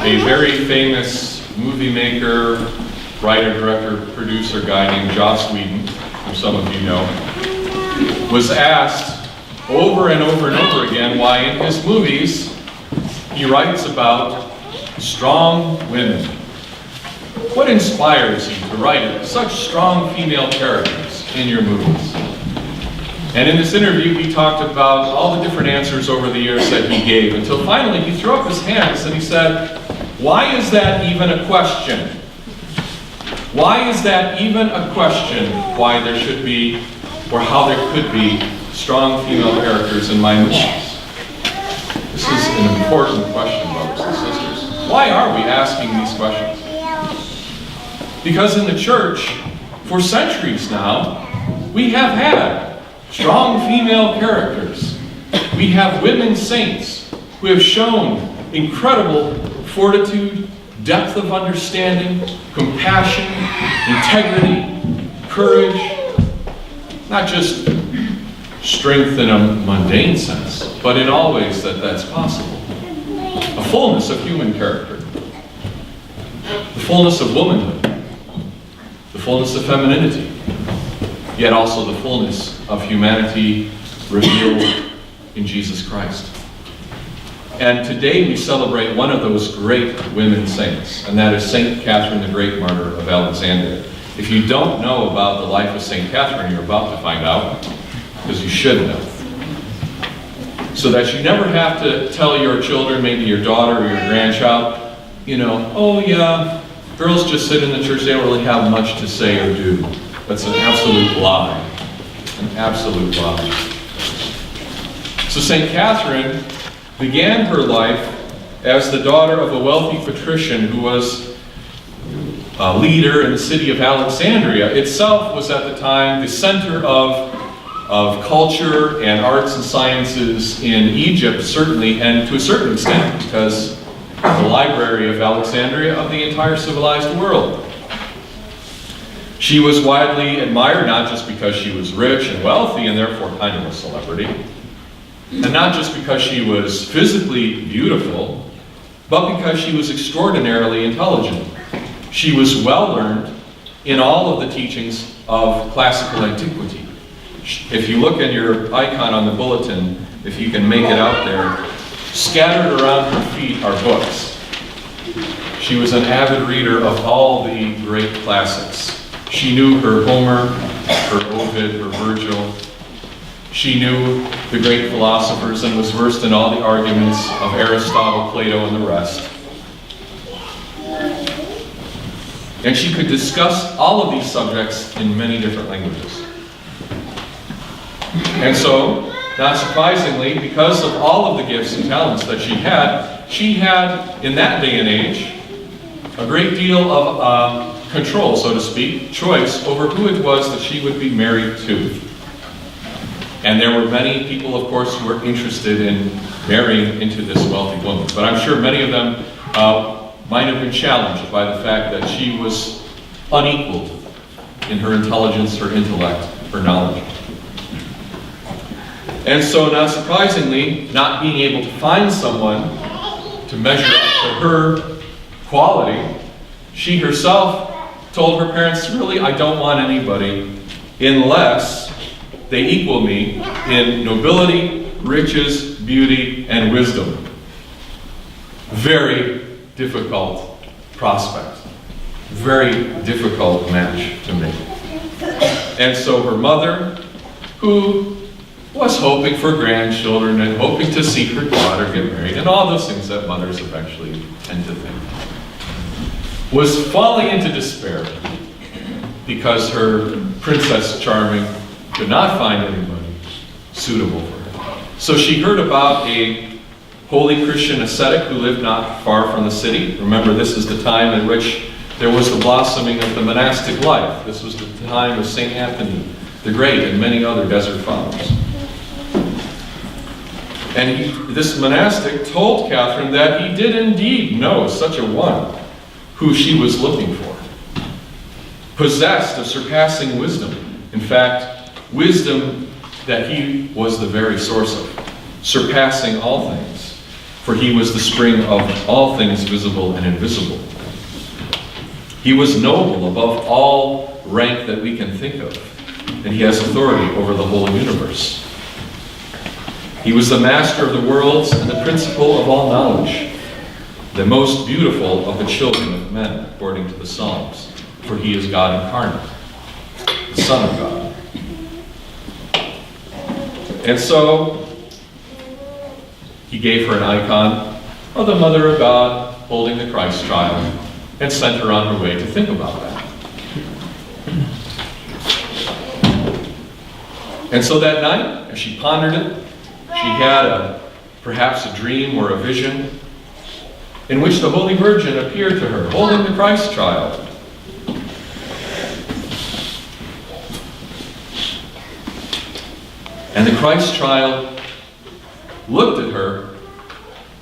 a very famous movie maker, writer, director, producer guy named Joss Whedon, who some of you know, was asked over and over and over again why in his movies he writes about strong women. What inspires you to write such strong female characters in your movies? And in this interview, he talked about all the different answers over the years that he gave, until finally he threw up his hands and he said, "Why is that even a question? Why is that even a question why there should be, or how there could be, strong female characters in my movies?" This is an important question, brothers and sisters. Why are we asking these questions? Because in the church, for centuries now, we have had strong female characters. We have women saints who have shown incredible fortitude, depth of understanding, compassion, integrity, courage, not just strength in a mundane sense, but in all ways that that's possible. A fullness of human character, the fullness of womanhood, the fullness of femininity, yet also the fullness of humanity revealed in Jesus Christ. And today we celebrate one of those great women saints, and that is Saint Katherine, the great martyr of Alexandria. If you don't know about the life of Saint Katherine, you're about to find out, because you should know. So that you never have to tell your children, maybe your daughter or your grandchild, oh yeah, girls just sit in the church, they don't really have much to say or do. That's an absolute lie. An absolute lie. So St. Catherine began her life as the daughter of a wealthy patrician who was a leader in the city of Alexandria. Itself was at the time the center of culture and arts and sciences in Egypt, certainly, and to a certain extent, because the library of Alexandria of the entire civilized world. She was widely admired, not just because she was rich and wealthy and therefore kind of a celebrity, and not just because she was physically beautiful, but because she was extraordinarily intelligent. She was well learned in all of the teachings of classical antiquity. If you look at your icon on the bulletin, if you can make it out there, scattered around her feet are books. She was an avid reader of all the great classics. She knew her Homer, her Ovid, her Virgil. She knew the great philosophers and was versed in all the arguments of Aristotle, Plato, and the rest. And she could discuss all of these subjects in many different languages. And so, not surprisingly, because of all of the gifts and talents that she had, in that day and age, a great deal of control, so to speak, choice over who it was that she would be married to. And there were many people, of course, who were interested in marrying into this wealthy woman. But I'm sure many of them might have been challenged by the fact that she was unequaled in her intelligence, her intellect, her knowledge. And so, not surprisingly, not being able to find someone to measure up to her quality, she herself told her parents, really, I don't want anybody unless they equal me in nobility, riches, beauty, and wisdom. Very difficult prospect. Very difficult match to make. And so her mother, who was hoping for grandchildren and hoping to see her daughter get married, and all those things that mothers eventually tend to think, was falling into despair because her Princess Charming could not find anybody suitable for her. So she heard about a holy Christian ascetic who lived not far from the city. Remember, this is the time in which there was the blossoming of the monastic life. This was the time of St. Anthony the Great and many other desert fathers. And this monastic told Catherine that he did indeed know such a one who she was looking for, possessed of surpassing wisdom. In fact, wisdom that he was the very source of, surpassing all things, for he was the spring of all things visible and invisible. He was noble above all rank that we can think of, and he has authority over the whole universe. He was the master of the worlds and the principal of all knowledge, the most beautiful of the children of men, according to the Psalms, for he is God incarnate, the Son of God. And so, he gave her an icon of the Mother of God holding the Christ child and sent her on her way to think about that. And so that night, as she pondered it, she had perhaps a dream or a vision in which the Holy Virgin appeared to her, holding the Christ child. And the Christ child looked at her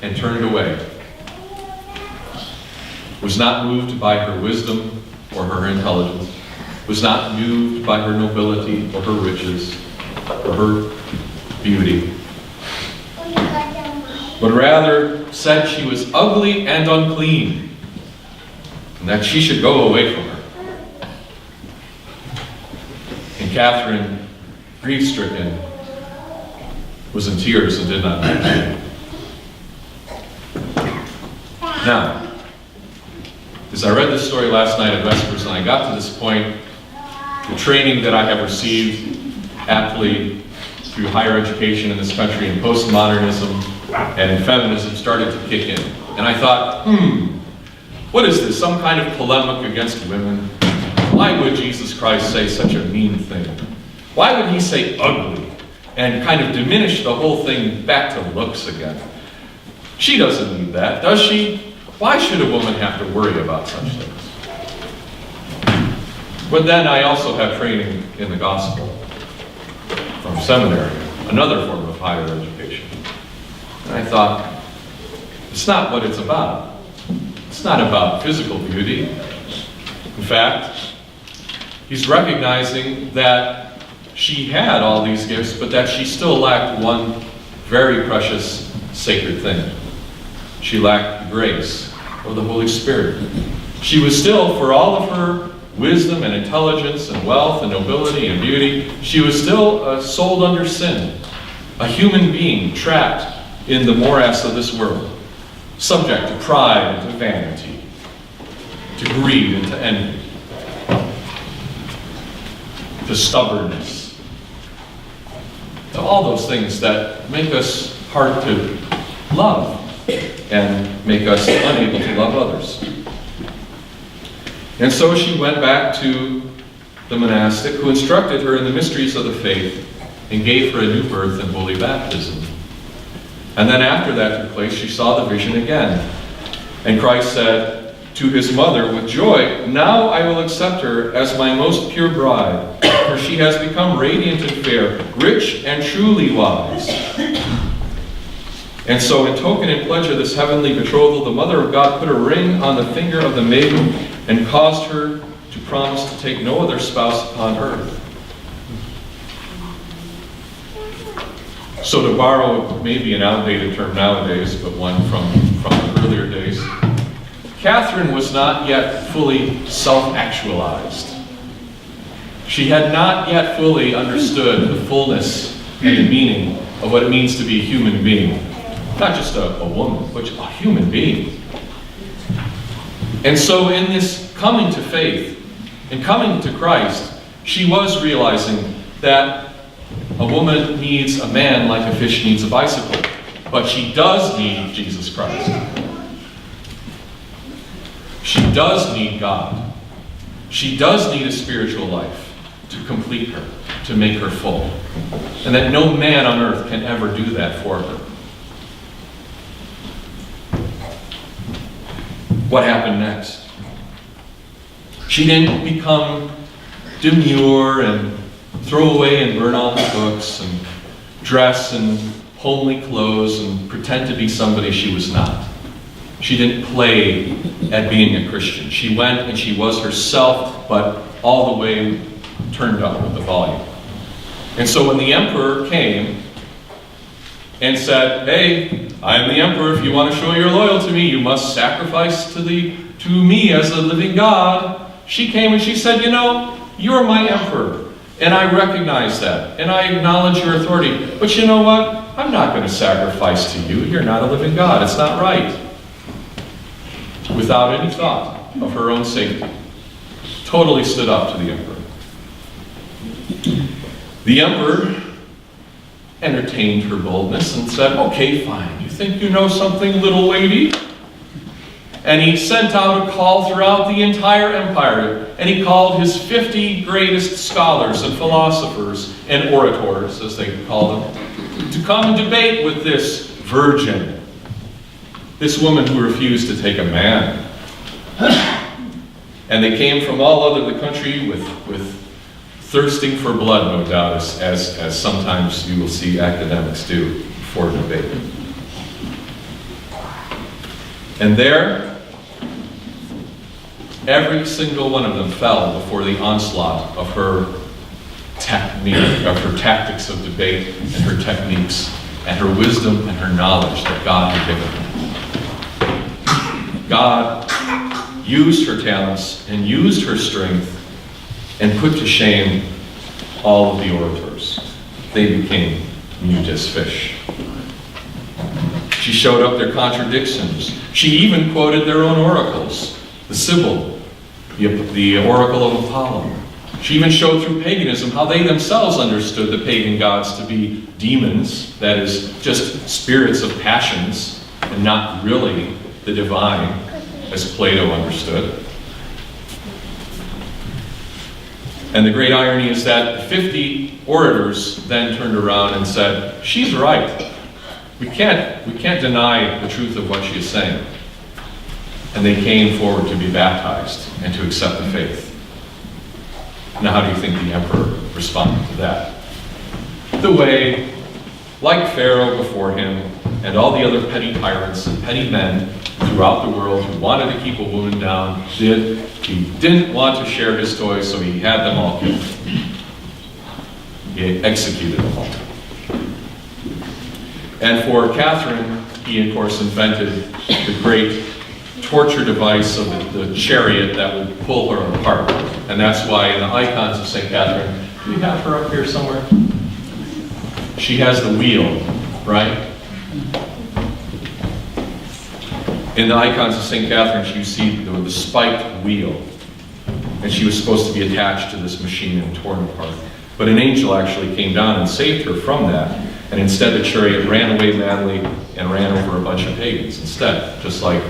and turned away. Was not moved by her wisdom or her intelligence, was not moved by her nobility or her riches or her beauty, but rather said she was ugly and unclean, and that she should go away from her. And Katherine, grief-stricken, was in tears and did not mention it. Now, as I read this story last night at Vespers, and I got to this point, the training that I have received aptly through higher education in this country in postmodernism and in feminism started to kick in. And I thought, what is this, some kind of polemic against women? Why would Jesus Christ say such a mean thing? Why would he say ugly and kind of diminish the whole thing back to looks again? She doesn't need that, does she? Why should a woman have to worry about such things? But then I also have training in the gospel from seminary, another form of higher education. And I thought, it's not what it's about. It's not about physical beauty. In fact, he's recognizing that she had all these gifts, but that she still lacked one very precious, sacred thing. She lacked the grace of the Holy Spirit. She was still, for all of her wisdom and intelligence and wealth and nobility and beauty, she was still sold under sin, a human being trapped in the morass of this world, subject to pride and to vanity, to greed and to envy, to stubbornness, to all those things that make us hard to love and make us unable to love others. And so she went back to the monastic who instructed her in the mysteries of the faith and gave her a new birth in holy baptism. And then after that took place, she saw the vision again. And Christ said to his mother with joy, "Now I will accept her as my most pure bride, for she has become radiant and fair, rich and truly wise." And so in token and pledge of this heavenly betrothal, the Mother of God put a ring on the finger of the maiden and caused her to promise to take no other spouse upon earth. So to borrow maybe an outdated term nowadays, but one from the earlier days, Katherine was not yet fully self-actualized. She had not yet fully understood the fullness and the meaning of what it means to be a human being. Not just a woman, but a human being. And so in this coming to faith and coming to Christ, she was realizing that a woman needs a man like a fish needs a bicycle, but she does need Jesus Christ. She does need God. She does need a spiritual life to complete her, to make her full. And that no man on earth can ever do that for her. What happened next? She didn't become demure and throw away and burn all the books and dress in homely clothes and pretend to be somebody she was not. She didn't play at being a Christian. She went and she was herself, but all the way turned up with the volume. And so when the emperor came and said, "Hey, I am the emperor. If you want to show your loyalty to me, you must sacrifice to me as a living God. She came and she said, you know, you're my emperor, and I recognize that, and I acknowledge your authority. But you know what? I'm not going to sacrifice to you. You're not a living God. It's not right. Without any thought of her own safety. Totally stood up to the emperor. The emperor entertained her boldness and said, okay, fine. You think you know something, little lady? And he sent out a call throughout the entire empire, and he called his 50 greatest scholars and philosophers and orators, as they call them, to come and debate with this virgin, this woman who refused to take a man. And they came from all over the country with thirsting for blood, no doubt, as sometimes you will see academics do before debate. And there, every single one of them fell before the onslaught of her technique, of her tactics of debate, and her techniques, and her wisdom and her knowledge that God had given her. God used her talents and used her strength and put to shame all of the orators. They became mute as fish. She showed up their contradictions. She even quoted their own oracles. The Sibyl, the oracle of Apollo. She even showed through paganism how they themselves understood the pagan gods to be demons, that is, just spirits of passions, and not really the divine, as Plato understood. And the great irony is that 50 orators then turned around and said, she's right. We can't deny the truth of what she is saying. And they came forward to be baptized and to accept the faith. Now, how do you think the emperor responded to that? The way, like Pharaoh before him, and all the other petty tyrants and petty men throughout the world who wanted to keep a woman down did. He didn't want to share his toys, so he had them all killed. He executed them all. And for Katherine, he, of course, invented the great torture device of the chariot that would pull her apart. And that's why in the icons of St. Katherine, do we have her up here somewhere? She has the wheel, right? In the icons of St. Catherine, you see the spiked wheel. And she was supposed to be attached to this machine and torn apart. But an angel actually came down and saved her from that. And instead, the chariot ran away madly and ran over a bunch of pagans instead. Just like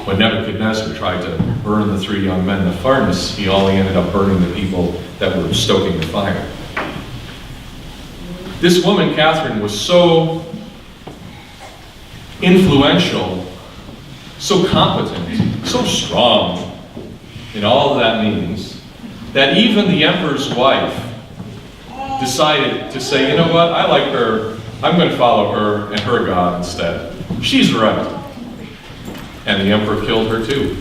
when Nebuchadnezzar tried to burn the 3 young men in the furnace, he only ended up burning the people that were stoking the fire. This woman, Katherine, was so influential, so competent, so strong in all that means, that even the emperor's wife decided to say, you know what, I like her, I'm going to follow her and her God instead. She's right. And the emperor killed her too.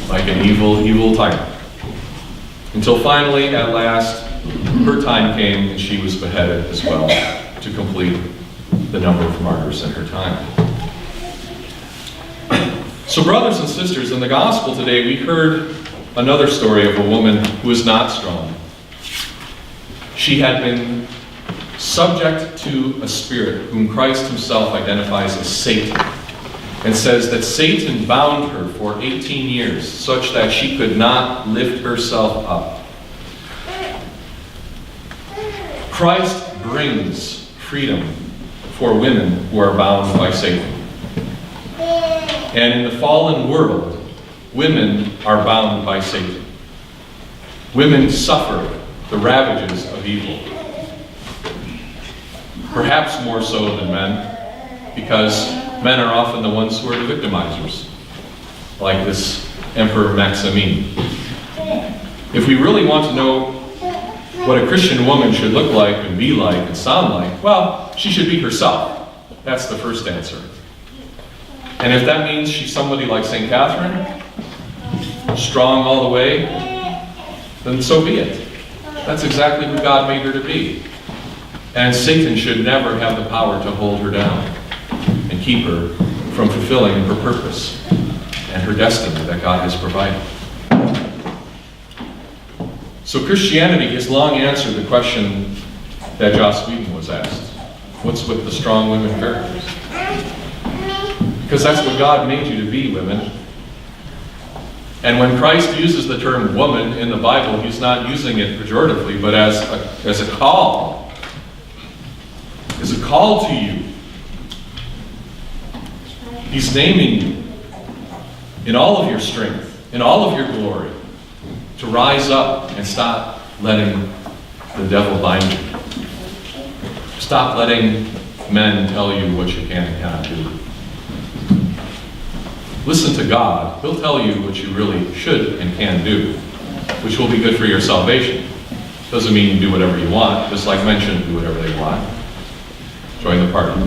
Like an evil, evil tyrant. Until finally, at last, her time came and she was beheaded as well to complete the number of martyrs in her time. So brothers and sisters, in the gospel today we heard another story of a woman who is not strong. She had been subject to a spirit whom Christ himself identifies as Satan, and says that Satan bound her for 18 years such that she could not lift herself up. Christ brings freedom for women who are bound by Satan. And in the fallen world, women are bound by Satan. Women suffer the ravages of evil. Perhaps more so than men, because men are often the ones who are the victimizers, like this Emperor Maximin. If we really want to know what a Christian woman should look like and be like and sound like, well, she should be herself. That's the first answer. And if that means she's somebody like St. Catherine, strong all the way, then so be it. That's exactly who God made her to be. And Satan should never have the power to hold her down and keep her from fulfilling her purpose and her destiny that God has provided. So Christianity has long answered the question that Joss Whedon was asked. What's with the strong women characters? Because that's what God made you to be, women. And when Christ uses the term woman in the Bible, he's not using it pejoratively, but as a call. As a call to you. He's naming you in all of your strength, in all of your glory, to rise up and stop letting the devil bind you. Stop letting men tell you what you can and cannot do. Listen to God. He'll tell you what you really should and can do, which will be good for your salvation. Doesn't mean you do whatever you want, just like men shouldn't do whatever they want. Join the party.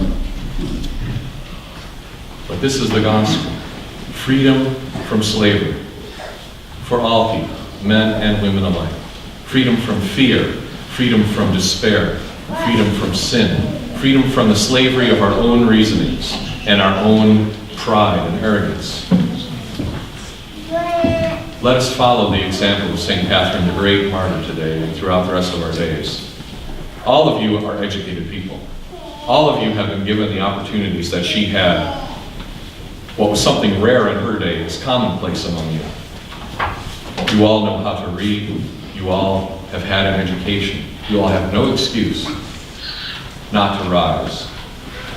But this is the gospel. Freedom from slavery for all people, men and women alike. Freedom from fear, freedom from despair, freedom from sin, freedom from the slavery of our own reasonings and our own pride and arrogance. Let us follow the example of St. Katherine, the great martyr today and throughout the rest of our days. All of you are educated people. All of you have been given the opportunities that she had. What was something rare in her day is commonplace among you. You all know how to read. You all have had an education. You all have no excuse not to rise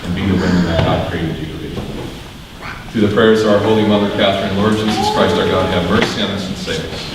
and be the women that God created you to be. Through the prayers of our Holy Mother, Katherine, Lord Jesus Christ, our God, have mercy on us and save us.